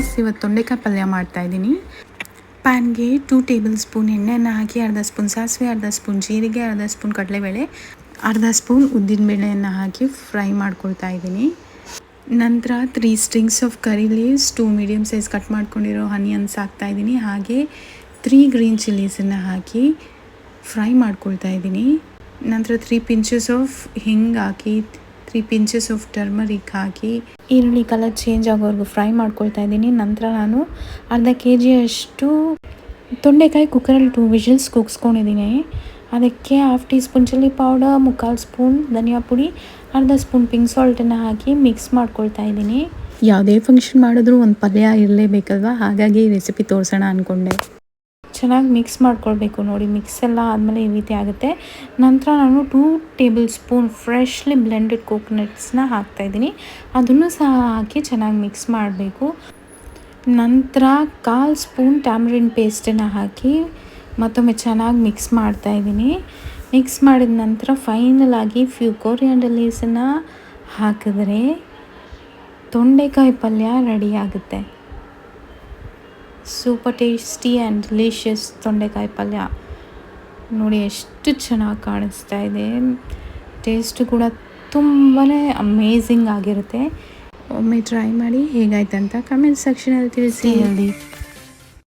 Friends, ಇವತ್ತು ತೊಂಡೆಕಾಯಿ ಪಲ್ಯ ಮಾಡ್ತಾಯಿದ್ದೀನಿ. ಪ್ಯಾನ್ಗೆ 2 ಟೇಬಲ್ ಸ್ಪೂನ್ ಎಣ್ಣೆಯನ್ನು ಹಾಕಿ ಅರ್ಧ ಸ್ಪೂನ್ ಸಾಸಿವೆ, ಅರ್ಧ ಸ್ಪೂನ್ ಜೀರಿಗೆ, ಅರ್ಧ ಸ್ಪೂನ್ ಕಡಲೆಬೇಳೆ, ಅರ್ಧ ಸ್ಪೂನ್ ಉದ್ದಿನಬೇಳೆಯನ್ನು ಹಾಕಿ ಫ್ರೈ ಮಾಡ್ಕೊಳ್ತಾ ಇದ್ದೀನಿ. ನಂತರ 3 strings of curry leaves, 2 medium size cut ಮಾಡ್ಕೊಂಡಿರೋ ಆನಿಯನ್ಸ್ ಹಾಕ್ತಾಯಿದ್ದೀನಿ. ಹಾಗೆ 3 ಗ್ರೀನ್ ಚಿಲ್ಲೀಸನ್ನು ಹಾಕಿ ಫ್ರೈ ಮಾಡ್ಕೊಳ್ತಾ ಇದ್ದೀನಿ. ನಂತರ 3 ಪಿಂಚಸ್ ಆಫ್ ಹಿಂಗ್ ಹಾಕಿ, 3 ಪಿಂಚಸ್ ಆಫ್ ಟರ್ಮರಿಕ್ ಹಾಕಿ ಈರುಳ್ಳಿ ಕಲರ್ ಚೇಂಜ್ ಆಗೋವರೆಗೂ ಫ್ರೈ ಮಾಡ್ಕೊಳ್ತಾ ಇದ್ದೀನಿ. ನಂತರ ನಾನು ಅರ್ಧ kg ತೊಂಡೆಕಾಯಿ ಕುಕ್ಕರಲ್ಲಿ 2 ವಿಷಲ್ಸ್ ಕೂಗಿಸ್ಕೊಂಡಿದ್ದೀನಿ. ಅದಕ್ಕೆ 1/2 teaspoon chilli powder, 3/4 spoon ಧನಿಯಾ ಪುಡಿ, ಅರ್ಧ ಸ್ಪೂನ್ ಪಿಂಕ್ ಸಾಲ್ಟನ್ನು ಹಾಕಿ ಮಿಕ್ಸ್ ಮಾಡ್ಕೊಳ್ತಾ ಇದ್ದೀನಿ. ಯಾವುದೇ ಫಂಕ್ಷನ್ ಮಾಡಿದ್ರೂ ಒಂದು ಪಲ್ಯ ಇರಲೇಬೇಕಲ್ವ, ಹಾಗಾಗಿ ಈ ರೆಸಿಪಿ ತೋರಿಸೋಣ ಅಂದ್ಕೊಂಡೆ. ಚೆನ್ನಾಗಿ ಮಿಕ್ಸ್ ಮಾಡ್ಕೊಳ್ಬೇಕು. ನೋಡಿ, ಮಿಕ್ಸ್ ಎಲ್ಲ ಆದಮೇಲೆ ಈ ರೀತಿ ಆಗುತ್ತೆ. ನಂತರ ನಾನು 2 ಟೇಬಲ್ ಸ್ಪೂನ್ ಫ್ರೆಶ್ಲಿ ಬ್ಲೆಂಡೆಡ್ ಕೋಕೋನಟ್ಸ್ನ ಹಾಕ್ತಾಯಿದ್ದೀನಿ. ಅದನ್ನು ಸಹ ಹಾಕಿ ಚೆನ್ನಾಗಿ ಮಿಕ್ಸ್ ಮಾಡಬೇಕು. ನಂತರ 1/4 ಸ್ಪೂನ್ ಟ್ಯಾಮರಿನ್ ಪೇಸ್ಟನ್ನು ಹಾಕಿ ಮತ್ತೊಮ್ಮೆ ಚೆನ್ನಾಗಿ ಮಿಕ್ಸ್ ಮಾಡ್ತಾಯಿದ್ದೀನಿ. ಮಿಕ್ಸ್ ಮಾಡಿದ ನಂತರ ಫೈನಲ್ ಆಗಿ ಫ್ಯೂ ಕೊರಿಯಾಂಡರ್ ಲೀವ್ಸನ್ನು ಹಾಕಿದ್ರೆ ತೊಂಡೆಕಾಯಿ ಪಲ್ಯ ರೆಡಿ ಆಗುತ್ತೆ. ಸೂಪರ್ ಟೇಸ್ಟಿ ಆ್ಯಂಡ್ ಡಿಲಿಷಿಯಸ್ ತೊಂಡೆಕಾಯಿ ಪಲ್ಯ. ನೋಡಿ ಎಷ್ಟು ಚೆನ್ನಾಗಿ ಕಾಣಿಸ್ತಾ ಇದೆ. ಟೇಸ್ಟು ಕೂಡ ತುಂಬಾ ಅಮೇಝಿಂಗ್ ಆಗಿರುತ್ತೆ. ಒಮ್ಮೆ ಟ್ರೈ ಮಾಡಿ, ಹೇಗಾಯ್ತಂತ ಕಮೆಂಟ್ ಸೆಕ್ಷನಲ್ಲಿ ತಿಳಿಸಿ.